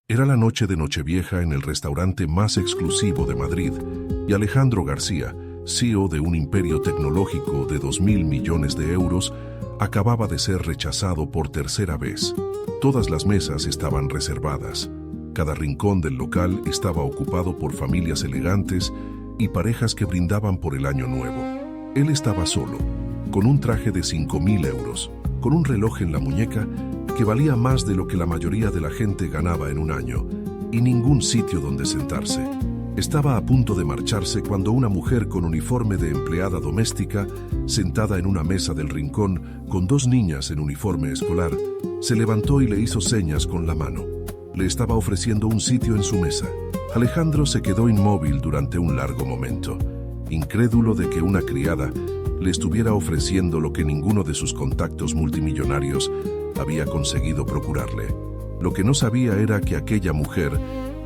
Era la noche de Nochevieja en el restaurante más exclusivo de Madrid, y Alejandro García, CEO de un imperio tecnológico de 2.000 millones de euros, acababa de ser rechazado por tercera vez. Todas las mesas estaban reservadas. Cada rincón del local estaba ocupado por familias elegantes y parejas que brindaban por el año nuevo. Él estaba solo, con un traje de 5.000 euros, con un reloj en la muñeca que valía más de lo que la mayoría de la gente ganaba en un año, y ningún sitio donde sentarse. Estaba a punto de marcharse cuando una mujer con uniforme de empleada doméstica, sentada en una mesa del rincón con dos niñas en uniforme escolar, se levantó y le hizo señas con la mano. Le estaba ofreciendo un sitio en su mesa. Alejandro se quedó inmóvil durante un largo momento, incrédulo de que una criada le estuviera ofreciendo lo que ninguno de sus contactos multimillonarios había conseguido procurarle. Lo que no sabía era que aquella mujer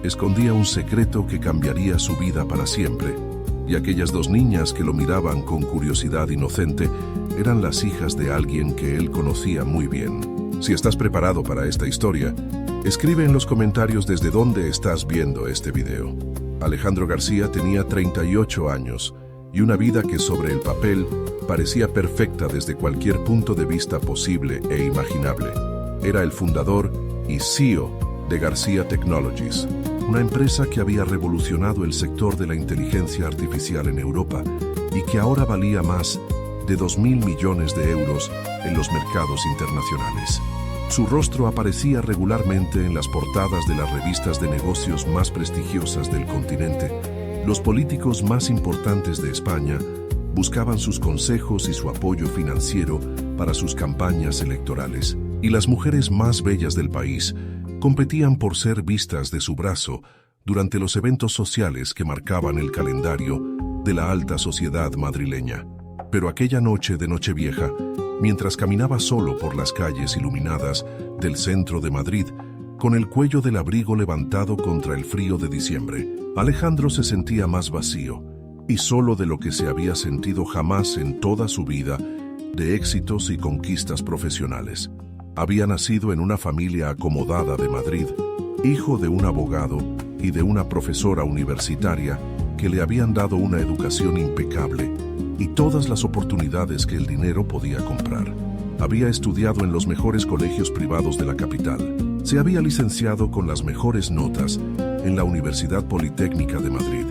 escondía un secreto que cambiaría su vida para siempre, y aquellas dos niñas que lo miraban con curiosidad inocente eran las hijas de alguien que él conocía muy bien. Si estás preparado para esta historia, escribe en los comentarios desde dónde estás viendo este video. Alejandro García tenía 38 años y una vida que sobre el papel parecía perfecta desde cualquier punto de vista posible e imaginable. Era el fundador y CEO de García Technologies, una empresa que había revolucionado el sector de la inteligencia artificial en Europa y que ahora valía más de 2.000 millones de euros en los mercados internacionales. Su rostro aparecía regularmente en las portadas de las revistas de negocios más prestigiosas del continente. Los políticos más importantes de España buscaban sus consejos y su apoyo financiero para sus campañas electorales, y las mujeres más bellas del país competían por ser vistas de su brazo durante los eventos sociales que marcaban el calendario de la alta sociedad madrileña. Pero aquella noche de Nochevieja, mientras caminaba solo por las calles iluminadas del centro de Madrid, con el cuello del abrigo levantado contra el frío de diciembre, Alejandro se sentía más vacío y solo de lo que se había sentido jamás en toda su vida de éxitos y conquistas profesionales. Había nacido en una familia acomodada de Madrid, hijo de un abogado y de una profesora universitaria que le habían dado una educación impecable y todas las oportunidades que el dinero podía comprar. Había estudiado en los mejores colegios privados de la capital. Se había licenciado con las mejores notas en la Universidad Politécnica de Madrid.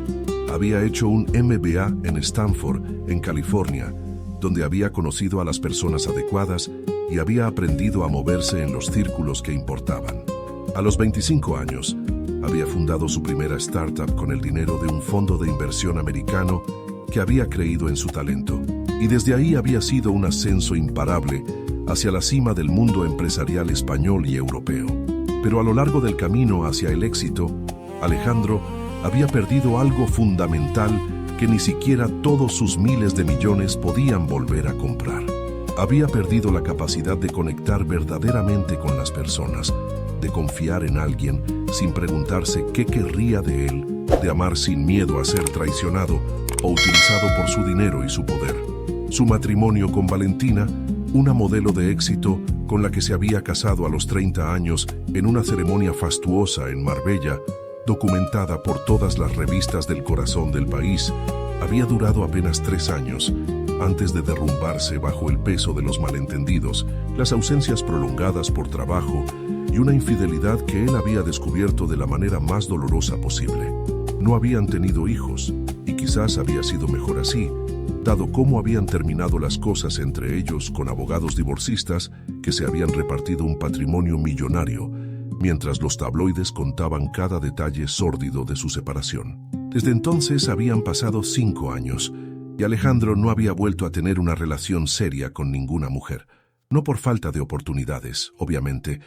Había hecho un MBA en Stanford, en California, donde había conocido a las personas adecuadas y había aprendido a moverse en los círculos que importaban. A los 25 años, había fundado su primera startup con el dinero de un fondo de inversión americano que había creído en su talento, y desde ahí había sido un ascenso imparable hacia la cima del mundo empresarial español y europeo. Pero a lo largo del camino hacia el éxito, Alejandro había perdido algo fundamental que ni siquiera todos sus miles de millones podían volver a comprar. Había perdido la capacidad de conectar verdaderamente con las personas, de confiar en alguien sin preguntarse qué querría de él, de amar sin miedo a ser traicionado o utilizado por su dinero y su poder. Su matrimonio con Valentina, una modelo de éxito con la que se había casado a los 30 años en una ceremonia fastuosa en Marbella, documentada por todas las revistas del corazón del país, había durado apenas 3 años, antes de derrumbarse bajo el peso de los malentendidos, las ausencias prolongadas por trabajo y una infidelidad que él había descubierto de la manera más dolorosa posible. No habían tenido hijos, y quizás había sido mejor así, dado cómo habían terminado las cosas entre ellos con abogados divorcistas que se habían repartido un patrimonio millonario, mientras los tabloides contaban cada detalle sórdido de su separación. Desde entonces habían pasado 5 años, y Alejandro no había vuelto a tener una relación seria con ninguna mujer. No por falta de oportunidades, obviamente,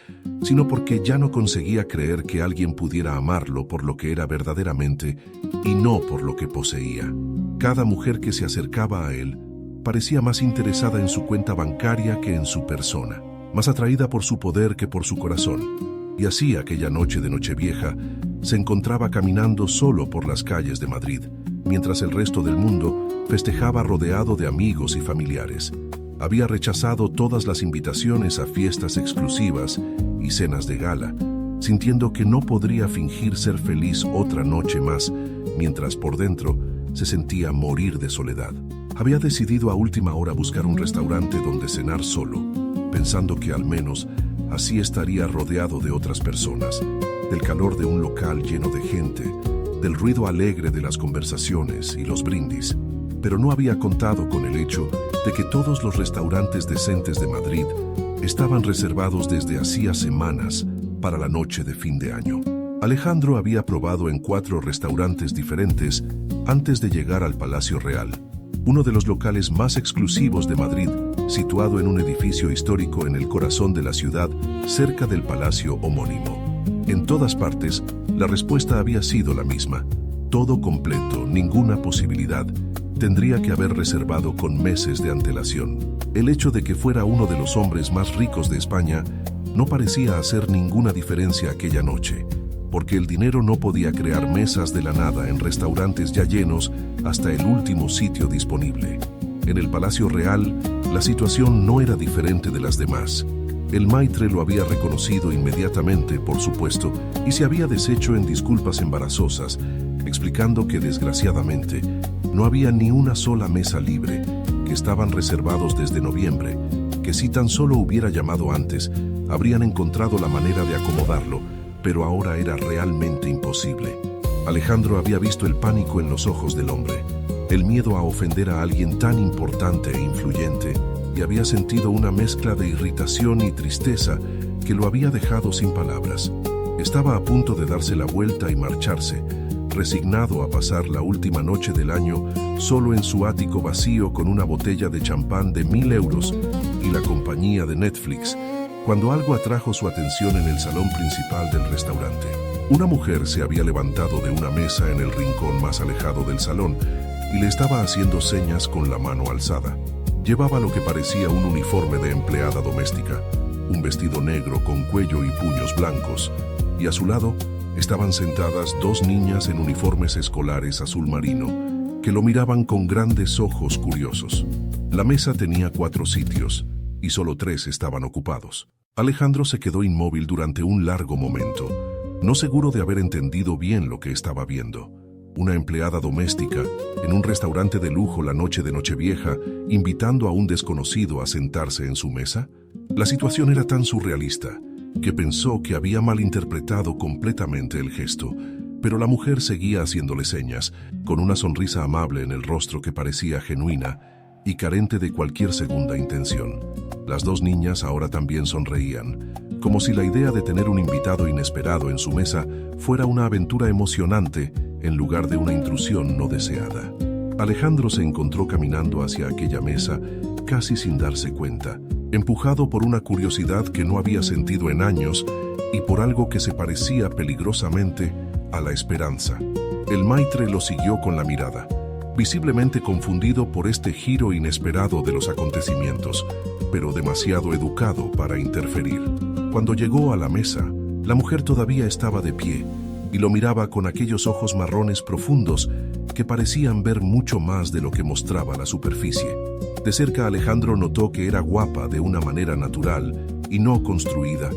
sino porque ya no conseguía creer que alguien pudiera amarlo por lo que era verdaderamente y no por lo que poseía. Cada mujer que se acercaba a él parecía más interesada en su cuenta bancaria que en su persona, más atraída por su poder que por su corazón. Y así aquella noche de Nochevieja se encontraba caminando solo por las calles de Madrid, mientras el resto del mundo festejaba rodeado de amigos y familiares. Había rechazado todas las invitaciones a fiestas exclusivas y cenas de gala, sintiendo que no podría fingir ser feliz otra noche más, mientras por dentro se sentía morir de soledad. Había decidido a última hora buscar un restaurante donde cenar solo, pensando que al menos así estaría rodeado de otras personas, del calor de un local lleno de gente, del ruido alegre de las conversaciones y los brindis. Pero no había contado con el hecho de que todos los restaurantes decentes de Madrid estaban reservados desde hacía semanas para la noche de fin de año. Alejandro había probado en 4 restaurantes diferentes antes de llegar al Palacio Real, uno de los locales más exclusivos de Madrid, situado en un edificio histórico en el corazón de la ciudad, cerca del palacio homónimo. En todas partes, la respuesta había sido la misma: todo completo, ninguna posibilidad. Tendría que haber reservado con meses de antelación. El hecho de que fuera uno de los hombres más ricos de España no parecía hacer ninguna diferencia aquella noche, porque el dinero no podía crear mesas de la nada en restaurantes ya llenos hasta el último sitio disponible. En el Palacio Real, la situación no era diferente de las demás. El maitre lo había reconocido inmediatamente, por supuesto, y se había deshecho en disculpas embarazosas, explicando que desgraciadamente no había ni una sola mesa libre, que estaban reservados desde noviembre, que si tan solo hubiera llamado antes, habrían encontrado la manera de acomodarlo, pero ahora era realmente imposible. Alejandro había visto el pánico en los ojos del hombre, el miedo a ofender a alguien tan importante e influyente, y había sentido una mezcla de irritación y tristeza que lo había dejado sin palabras. Estaba a punto de darse la vuelta y marcharse, resignado a pasar la última noche del año solo en su ático vacío con una botella de champán de 1.000 euros y la compañía de Netflix, cuando algo atrajo su atención en el salón principal del restaurante. Una mujer se había levantado de una mesa en el rincón más alejado del salón y le estaba haciendo señas con la mano alzada. Llevaba lo que parecía un uniforme de empleada doméstica, un vestido negro con cuello y puños blancos, y a su lado estaban sentadas 2 niñas en uniformes escolares azul marino, que lo miraban con grandes ojos curiosos. La mesa tenía 4 sitios, y solo 3 estaban ocupados. Alejandro se quedó inmóvil durante un largo momento, no seguro de haber entendido bien lo que estaba viendo. Una empleada doméstica en un restaurante de lujo la noche de Nochevieja, invitando a un desconocido a sentarse en su mesa. La situación era tan surrealista que pensó que había malinterpretado completamente el gesto, pero la mujer seguía haciéndole señas, con una sonrisa amable en el rostro que parecía genuina y carente de cualquier segunda intención. Las 2 niñas ahora también sonreían, como si la idea de tener un invitado inesperado en su mesa fuera una aventura emocionante en lugar de una intrusión no deseada. Alejandro se encontró caminando hacia aquella mesa casi sin darse cuenta, empujado por una curiosidad que no había sentido en años y por algo que se parecía peligrosamente a la esperanza. El maitre lo siguió con la mirada, visiblemente confundido por este giro inesperado de los acontecimientos, pero demasiado educado para interferir. Cuando llegó a la mesa, la mujer todavía estaba de pie y lo miraba con aquellos ojos marrones profundos que parecían ver mucho más de lo que mostraba la superficie. De cerca Alejandro notó que era guapa de una manera natural y no construida,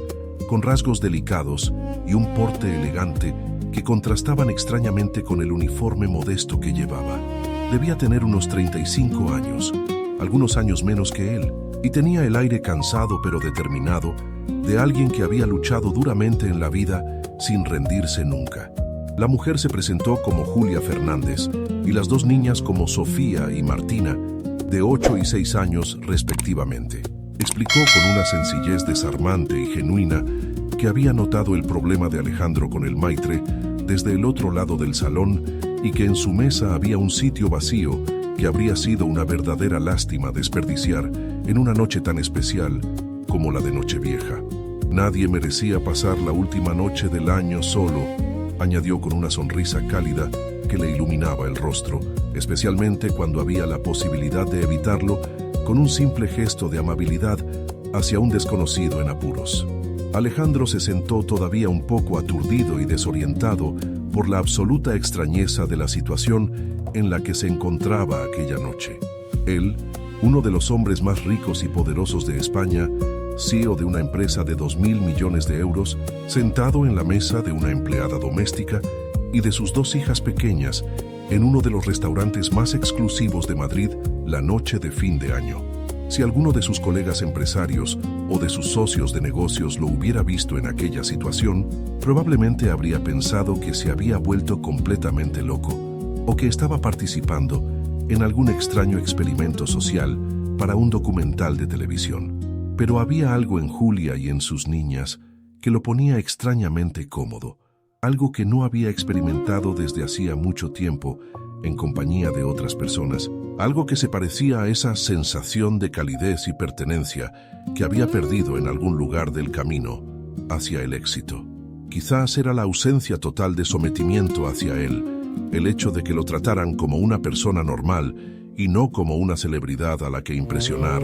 con rasgos delicados y un porte elegante que contrastaban extrañamente con el uniforme modesto que llevaba. Debía tener unos 35 años, algunos años menos que él, y tenía el aire cansado pero determinado de alguien que había luchado duramente en la vida sin rendirse nunca. La mujer se presentó como Julia Fernández y las 2 niñas como Sofía y Martina, de 8 y 6 años respectivamente. Explicó con una sencillez desarmante y genuina que había notado el problema de Alejandro con el maitre desde el otro lado del salón y que en su mesa había un sitio vacío que habría sido una verdadera lástima desperdiciar en una noche tan especial como la de Nochevieja. Nadie merecía pasar la última noche del año solo, añadió con una sonrisa cálida que le iluminaba el rostro, especialmente cuando había la posibilidad de evitarlo con un simple gesto de amabilidad hacia un desconocido en apuros. Alejandro se sentó todavía un poco aturdido y desorientado por la absoluta extrañeza de la situación en la que se encontraba aquella noche. Él, uno de los hombres más ricos y poderosos de España, CEO de una empresa de 2.000 millones de euros, sentado en la mesa de una empleada doméstica y de sus dos hijas pequeñas en uno de los restaurantes más exclusivos de Madrid la noche de fin de año. Si alguno de sus colegas empresarios o de sus socios de negocios lo hubiera visto en aquella situación, probablemente habría pensado que se había vuelto completamente loco o que estaba participando en algún extraño experimento social para un documental de televisión. Pero había algo en Julia y en sus niñas que lo ponía extrañamente cómodo, algo que no había experimentado desde hacía mucho tiempo en compañía de otras personas, algo que se parecía a esa sensación de calidez y pertenencia que había perdido en algún lugar del camino hacia el éxito. Quizás era la ausencia total de sometimiento hacia él, el hecho de que lo trataran como una persona normal y no como una celebridad a la que impresionar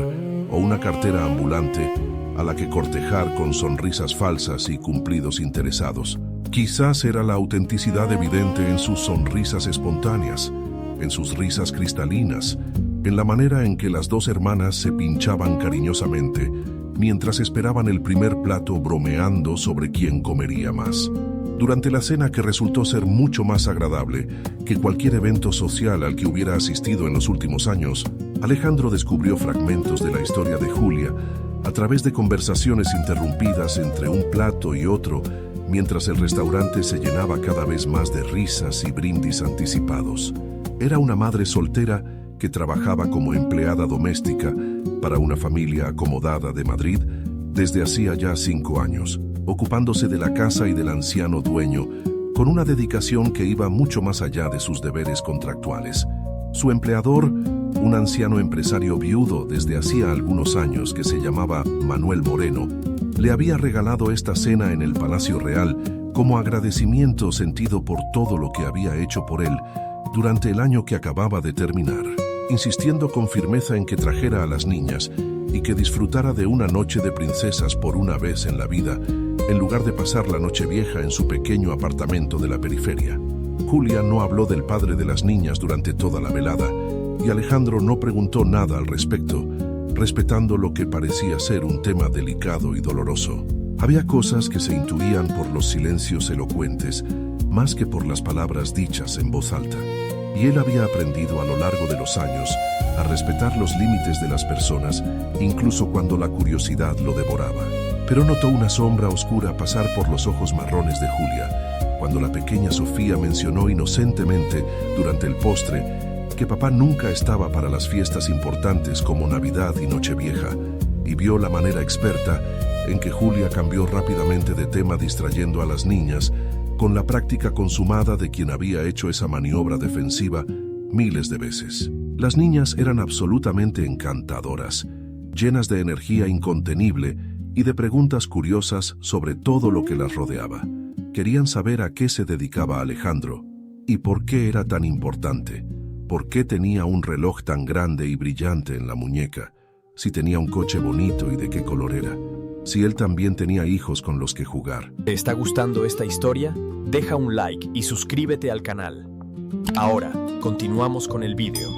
o una cartera ambulante a la que cortejar con sonrisas falsas y cumplidos interesados. Quizás era la autenticidad evidente en sus sonrisas espontáneas, en sus risas cristalinas, en la manera en que las dos hermanas se pinchaban cariñosamente mientras esperaban el primer plato bromeando sobre quién comería más. Durante la cena, que resultó ser mucho más agradable que cualquier evento social al que hubiera asistido en los últimos años, Alejandro descubrió fragmentos de la historia de Julia a través de conversaciones interrumpidas entre un plato y otro, mientras el restaurante se llenaba cada vez más de risas y brindis anticipados. Era una madre soltera que trabajaba como empleada doméstica para una familia acomodada de Madrid desde hacía ya 5 años, ocupándose de la casa y del anciano dueño con una dedicación que iba mucho más allá de sus deberes contractuales. Su empleador, un anciano empresario viudo desde hacía algunos años que se llamaba Manuel Moreno, le había regalado esta cena en el Palacio Real como agradecimiento sentido por todo lo que había hecho por él durante el año que acababa de terminar, insistiendo con firmeza en que trajera a las niñas y que disfrutara de una noche de princesas por una vez en la vida, en lugar de pasar la Nochevieja en su pequeño apartamento de la periferia. Julia no habló del padre de las niñas durante toda la velada, y Alejandro no preguntó nada al respecto, respetando lo que parecía ser un tema delicado y doloroso. Había cosas que se intuían por los silencios elocuentes, más que por las palabras dichas en voz alta. Y él había aprendido a lo largo de los años a respetar los límites de las personas, incluso cuando la curiosidad lo devoraba. Pero notó una sombra oscura pasar por los ojos marrones de Julia, cuando la pequeña Sofía mencionó inocentemente durante el postre que papá nunca estaba para las fiestas importantes como Navidad y Nochevieja, y vio la manera experta en que Julia cambió rápidamente de tema, distrayendo a las niñas con la práctica consumada de quien había hecho esa maniobra defensiva miles de veces. Las niñas eran absolutamente encantadoras, llenas de energía incontenible y de preguntas curiosas sobre todo lo que las rodeaba. Querían saber a qué se dedicaba Alejandro y por qué era tan importante. ¿Por qué tenía un reloj tan grande y brillante en la muñeca? Si tenía un coche bonito y de qué color era. Si él también tenía hijos con los que jugar. ¿Te está gustando esta historia? Deja un like y suscríbete al canal. Ahora, continuamos con el vídeo.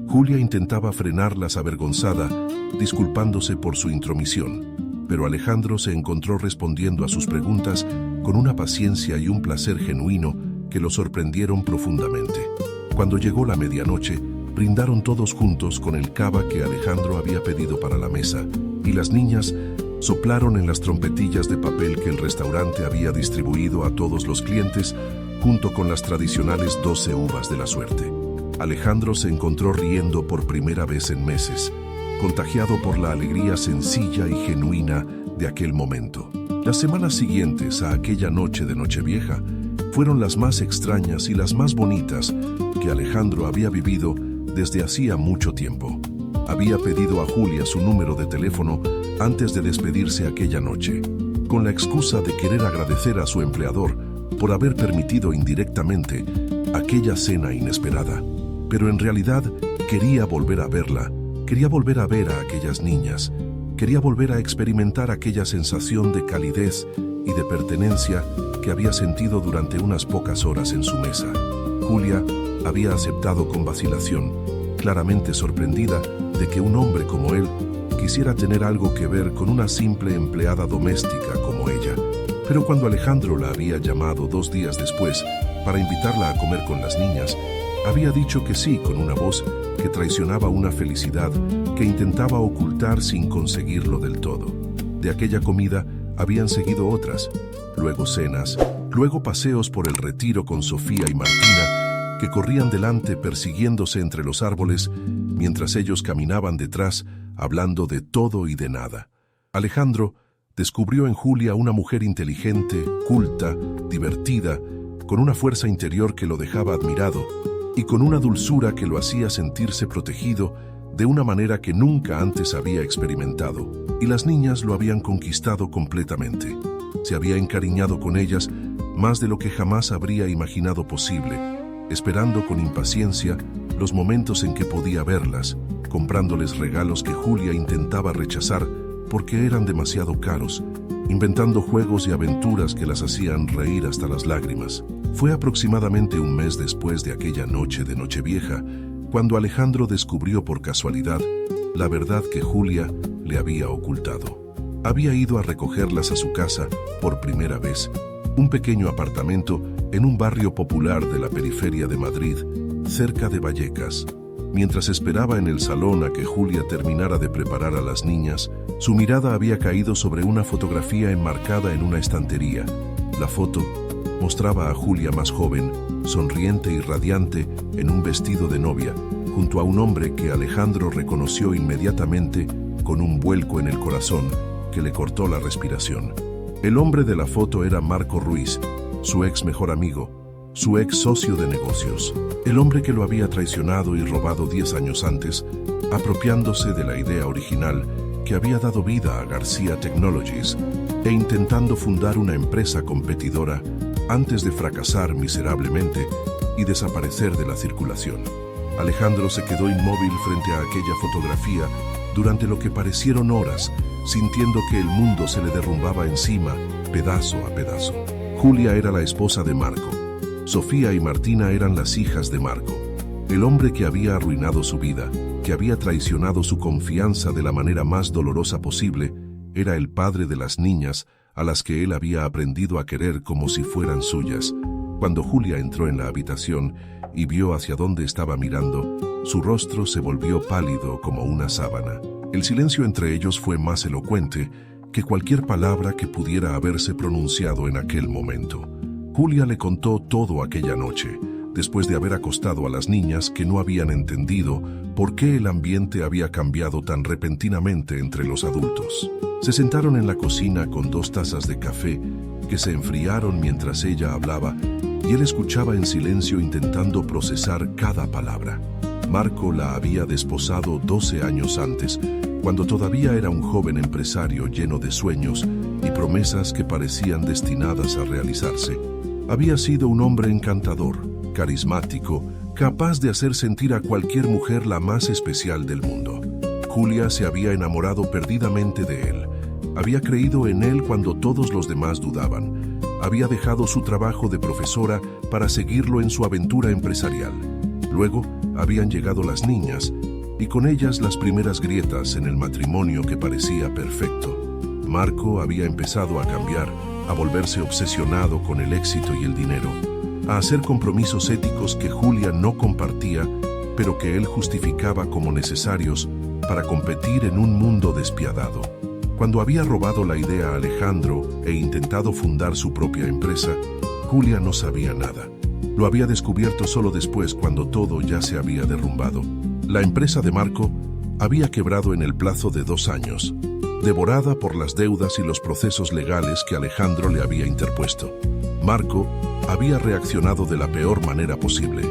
Julia intentaba frenarlas avergonzada, disculpándose por su intromisión, pero Alejandro se encontró respondiendo a sus preguntas con una paciencia y un placer genuino que lo sorprendieron profundamente. Cuando llegó la medianoche, brindaron todos juntos con el cava que Alejandro había pedido para la mesa, y las niñas soplaron en las trompetillas de papel que el restaurante había distribuido a todos los clientes, junto con las tradicionales 12 uvas de la suerte. Alejandro se encontró riendo por primera vez en meses, contagiado por la alegría sencilla y genuina de aquel momento. Las semanas siguientes a aquella noche de Nochevieja fueron las más extrañas y las más bonitas que Alejandro había vivido desde hacía mucho tiempo. Había pedido a Julia su número de teléfono antes de despedirse aquella noche, con la excusa de querer agradecer a su empleador por haber permitido indirectamente aquella cena inesperada. Pero en realidad quería volver a verla, quería volver a ver a aquellas niñas, quería volver a experimentar aquella sensación de calidez y de pertenencia que había sentido durante unas pocas horas en su mesa. Julia había aceptado con vacilación, claramente sorprendida de que un hombre como él, quisiera tener algo que ver con una simple empleada doméstica como ella. Pero cuando Alejandro la había llamado 2 días después para invitarla a comer con las niñas, había dicho que sí con una voz que traicionaba una felicidad que intentaba ocultar sin conseguirlo del todo. De aquella comida habían seguido otras, luego cenas, luego paseos por el retiro con Sofía y Martina, que corrían delante persiguiéndose entre los árboles, mientras ellos caminaban detrás, hablando de todo y de nada. Alejandro descubrió en Julia una mujer inteligente, culta, divertida, con una fuerza interior que lo dejaba admirado y con una dulzura que lo hacía sentirse protegido de una manera que nunca antes había experimentado. Y las niñas lo habían conquistado completamente. Se había encariñado con ellas más de lo que jamás habría imaginado posible, esperando con impaciencia los momentos en que podía verlas, comprándoles regalos que Julia intentaba rechazar porque eran demasiado caros, inventando juegos y aventuras que las hacían reír hasta las lágrimas. Fue aproximadamente un mes después de aquella noche de Nochevieja, cuando Alejandro descubrió por casualidad la verdad que Julia le había ocultado. Había ido a recogerlas a su casa por primera vez, un pequeño apartamento en un barrio popular de la periferia de Madrid, cerca de Vallecas. Mientras esperaba en el salón a que Julia terminara de preparar a las niñas, su mirada había caído sobre una fotografía enmarcada en una estantería. La foto mostraba a Julia más joven, sonriente y radiante, en un vestido de novia, junto a un hombre que Alejandro reconoció inmediatamente con un vuelco en el corazón que le cortó la respiración. El hombre de la foto era Marco Ruiz, su ex mejor amigo, su ex socio de negocios, el hombre que lo había traicionado y robado 10 años antes, apropiándose de la idea original que había dado vida a García Technologies e intentando fundar una empresa competidora antes de fracasar miserablemente y desaparecer de la circulación. Alejandro se quedó inmóvil frente a aquella fotografía durante lo que parecieron horas, sintiendo que el mundo se le derrumbaba encima, pedazo a pedazo. Julia era la esposa de Marco. Sofía y Martina eran las hijas de Marco. El hombre que había arruinado su vida, que había traicionado su confianza de la manera más dolorosa posible, era el padre de las niñas a las que él había aprendido a querer como si fueran suyas. Cuando Julia entró en la habitación y vio hacia dónde estaba mirando, su rostro se volvió pálido como una sábana. El silencio entre ellos fue más elocuente que cualquier palabra que pudiera haberse pronunciado en aquel momento. Julia le contó todo aquella noche, después de haber acostado a las niñas que no habían entendido por qué el ambiente había cambiado tan repentinamente entre los adultos. Se sentaron en la cocina con 2 tazas de café que se enfriaron mientras ella hablaba y él escuchaba en silencio intentando procesar cada palabra. Marco la había desposado 12 años antes, cuando todavía era un joven empresario lleno de sueños y promesas que parecían destinadas a realizarse. Había sido un hombre encantador, carismático, capaz de hacer sentir a cualquier mujer la más especial del mundo. Julia se había enamorado perdidamente de él. Había creído en él cuando todos los demás dudaban. Había dejado su trabajo de profesora para seguirlo en su aventura empresarial. Luego habían llegado las niñas, y con ellas las primeras grietas en el matrimonio que parecía perfecto. Marco había empezado a cambiar, a volverse obsesionado con el éxito y el dinero, a hacer compromisos éticos que Julia no compartía, pero que él justificaba como necesarios para competir en un mundo despiadado. Cuando había robado la idea a Alejandro e intentado fundar su propia empresa, Julia no sabía nada. Lo había descubierto solo después, cuando todo ya se había derrumbado. La empresa de Marco había quebrado en el plazo de 2 años, devorada por las deudas y los procesos legales que Alejandro le había interpuesto. Marco había reaccionado de la peor manera posible.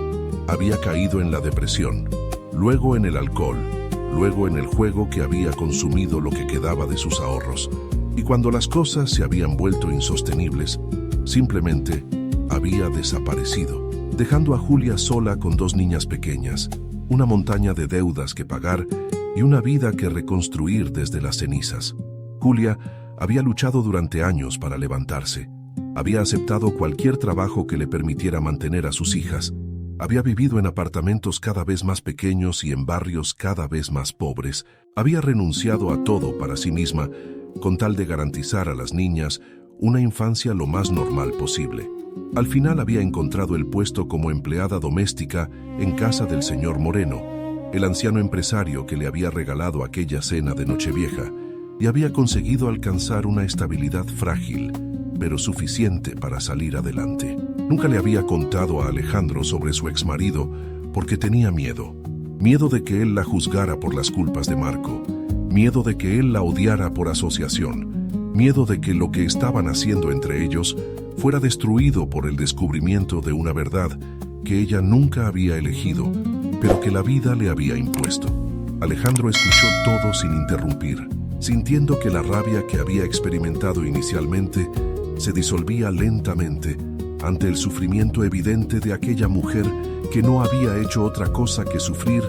Había caído en la depresión, luego en el alcohol, luego en el juego que había consumido lo que quedaba de sus ahorros. Y cuando las cosas se habían vuelto insostenibles, simplemente había desaparecido, dejando a Julia sola con 2 niñas pequeñas, una montaña de deudas que pagar y una vida que reconstruir desde las cenizas. Julia había luchado durante años para levantarse. Había aceptado cualquier trabajo que le permitiera mantener a sus hijas. Había vivido en apartamentos cada vez más pequeños y en barrios cada vez más pobres, Había renunciado a todo para sí misma con tal de garantizar a las niñas una infancia lo más normal posible. Al final había encontrado el puesto como empleada doméstica en casa del señor Moreno, el anciano empresario que le había regalado aquella cena de Nochevieja, y había conseguido alcanzar una estabilidad frágil, pero suficiente para salir adelante. Nunca le había contado a Alejandro sobre su exmarido porque tenía miedo. Miedo de que él la juzgara por las culpas de Marco, miedo de que él la odiara por asociación, miedo de que lo que estaban haciendo entre ellos fuera destruido por el descubrimiento de una verdad que ella nunca había elegido, pero que la vida le había impuesto. Alejandro escuchó todo sin interrumpir, sintiendo que la rabia que había experimentado inicialmente se disolvía lentamente ante el sufrimiento evidente de aquella mujer que no había hecho otra cosa que sufrir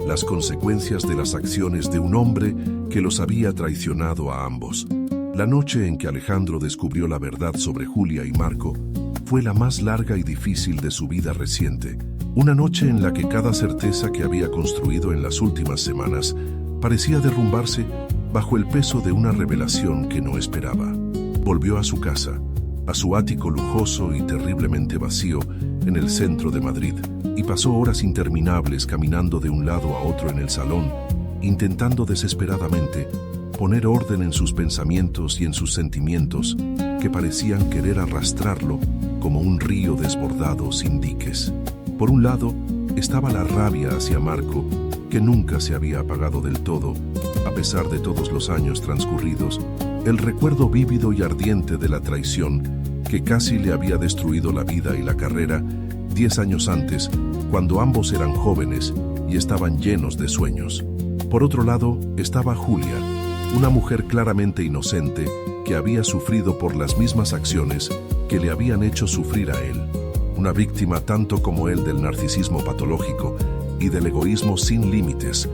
las consecuencias de las acciones de un hombre que los había traicionado a ambos. La noche en que Alejandro descubrió la verdad sobre Julia y Marco fue la más larga y difícil de su vida reciente. Una noche en la que cada certeza que había construido en las últimas semanas parecía derrumbarse bajo el peso de una revelación que no esperaba. Volvió a su casa, a su ático lujoso y terriblemente vacío en el centro de Madrid, y pasó horas interminables caminando de un lado a otro en el salón, intentando desesperadamente poner orden en sus pensamientos y en sus sentimientos que parecían querer arrastrarlo como un río desbordado sin diques. Por un lado, estaba la rabia hacia Marco, que nunca se había apagado del todo, a pesar de todos los años transcurridos, el recuerdo vívido y ardiente de la traición que casi le había destruido la vida y la carrera 10 años antes, cuando ambos eran jóvenes y estaban llenos de sueños. Por otro lado, estaba Julia, una mujer claramente inocente que había sufrido por las mismas acciones que le habían hecho sufrir a él. Una víctima tanto como él del narcisismo patológico y del egoísmo sin límites,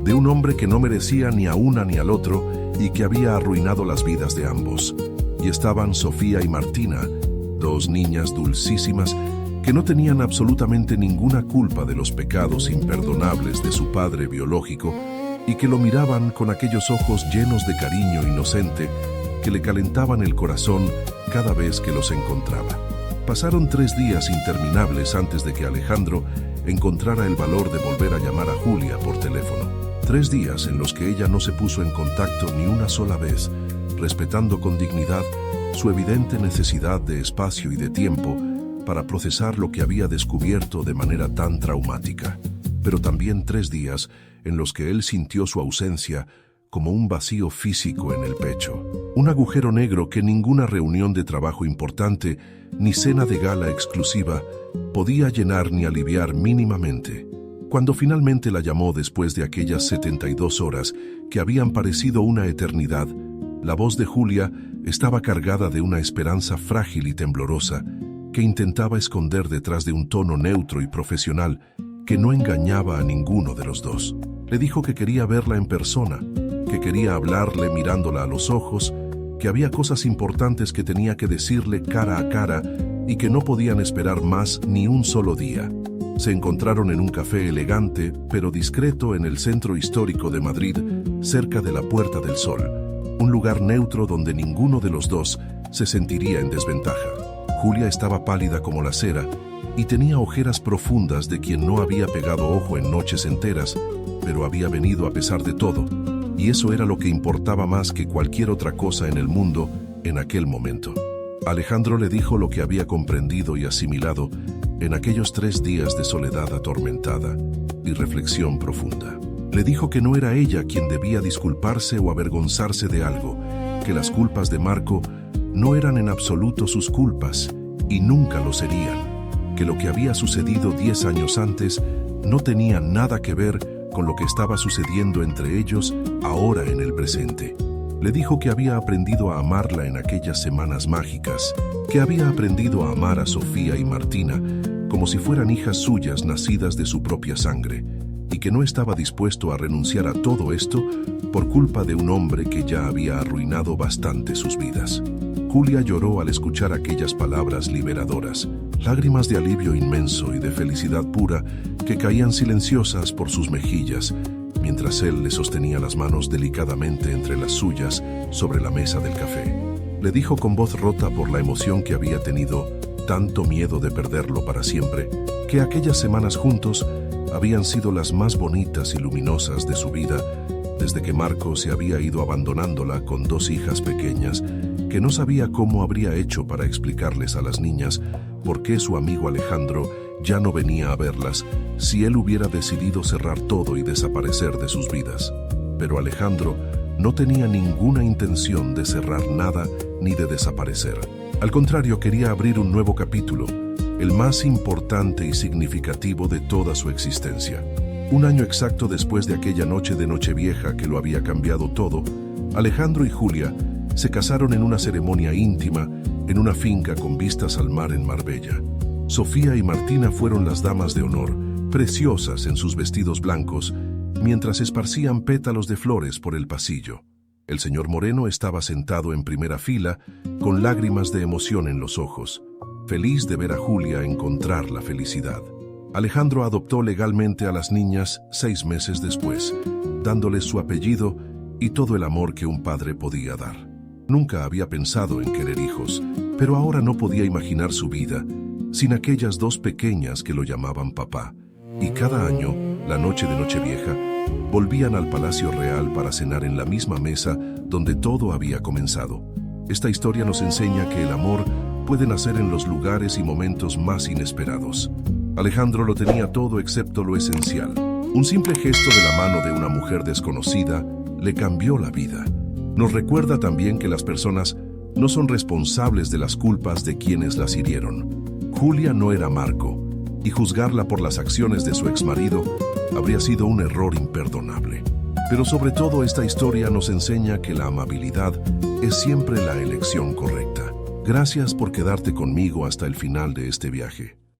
de un hombre que no merecía ni a una ni al otro y que había arruinado las vidas de ambos. Y estaban Sofía y Martina, dos niñas dulcísimas que no tenían absolutamente ninguna culpa de los pecados imperdonables de su padre biológico y que lo miraban con aquellos ojos llenos de cariño inocente que le calentaban el corazón cada vez que los encontraba. Pasaron 3 días interminables antes de que Alejandro encontrara el valor de volver a llamar a Julia por teléfono. 3 días en los que ella no se puso en contacto ni una sola vez, respetando con dignidad su evidente necesidad de espacio y de tiempo para procesar lo que había descubierto de manera tan traumática. Pero también 3 días en los que él sintió su ausencia como un vacío físico en el pecho, un agujero negro que ninguna reunión de trabajo importante ni cena de gala exclusiva podía llenar ni aliviar mínimamente. Cuando finalmente la llamó después de aquellas 72 horas que habían parecido una eternidad, la voz de Julia estaba cargada de una esperanza frágil y temblorosa que intentaba esconder detrás de un tono neutro y profesional que no engañaba a ninguno de los dos. Le dijo que quería verla en persona, que quería hablarle mirándola a los ojos, que había cosas importantes que tenía que decirle cara a cara y que no podían esperar más ni un solo día. Se encontraron en un café elegante pero discreto en el centro histórico de Madrid, cerca de la Puerta del Sol, un lugar neutro donde ninguno de los dos se sentiría en desventaja. Julia estaba pálida como la cera y tenía ojeras profundas de quien no había pegado ojo en noches enteras, pero había venido a pesar de todo, y eso era lo que importaba más que cualquier otra cosa en el mundo en aquel momento. Alejandro le dijo lo que había comprendido y asimilado en aquellos 3 días de soledad atormentada y reflexión profunda. Le dijo que no era ella quien debía disculparse o avergonzarse de algo, que las culpas de Marco no eran en absoluto sus culpas y nunca lo serían, que lo que había sucedido 10 años antes no tenía nada que ver con lo que estaba sucediendo entre ellos ahora en el presente. Le dijo que había aprendido a amarla en aquellas semanas mágicas, que había aprendido a amar a Sofía y Martina como si fueran hijas suyas nacidas de su propia sangre, y que no estaba dispuesto a renunciar a todo esto por culpa de un hombre que ya había arruinado bastante sus vidas. Julia lloró al escuchar aquellas palabras liberadoras, lágrimas de alivio inmenso y de felicidad pura que caían silenciosas por sus mejillas mientras él le sostenía las manos delicadamente entre las suyas sobre la mesa del café. Le dijo con voz rota por la emoción que había tenido tanto miedo de perderlo para siempre, que aquellas semanas juntos habían sido las más bonitas y luminosas de su vida, desde que Marco se había ido abandonándola con 2 hijas pequeñas, que no sabía cómo habría hecho para explicarles a las niñas por qué su amigo Alejandro ya no venía a verlas si él hubiera decidido cerrar todo y desaparecer de sus vidas. Pero Alejandro no tenía ninguna intención de cerrar nada ni de desaparecer. Al contrario, quería abrir un nuevo capítulo, el más importante y significativo de toda su existencia. Un año exacto después de aquella noche de Nochevieja que lo había cambiado todo, Alejandro y Julia se casaron en una ceremonia íntima en una finca con vistas al mar en Marbella. Sofía y Martina fueron las damas de honor, preciosas en sus vestidos blancos, mientras esparcían pétalos de flores por el pasillo. El señor Moreno estaba sentado en primera fila, con lágrimas de emoción en los ojos, feliz de ver a Julia encontrar la felicidad. Alejandro adoptó legalmente a las niñas 6 meses después, dándoles su apellido y todo el amor que un padre podía dar. Nunca había pensado en querer hijos, pero ahora no podía imaginar su vida sin aquellas 2 pequeñas que lo llamaban papá. Y cada año, la noche de Nochevieja, volvían al Palacio Real para cenar en la misma mesa donde todo había comenzado. Esta historia nos enseña que el amor puede nacer en los lugares y momentos más inesperados. Alejandro lo tenía todo excepto lo esencial. Un simple gesto de la mano de una mujer desconocida le cambió la vida. Nos recuerda también que las personas no son responsables de las culpas de quienes las hirieron. Julia no era Marco, y juzgarla por las acciones de su exmarido habría sido un error imperdonable. Pero sobre todo esta historia nos enseña que la amabilidad es siempre la elección correcta. Gracias por quedarte conmigo hasta el final de este viaje.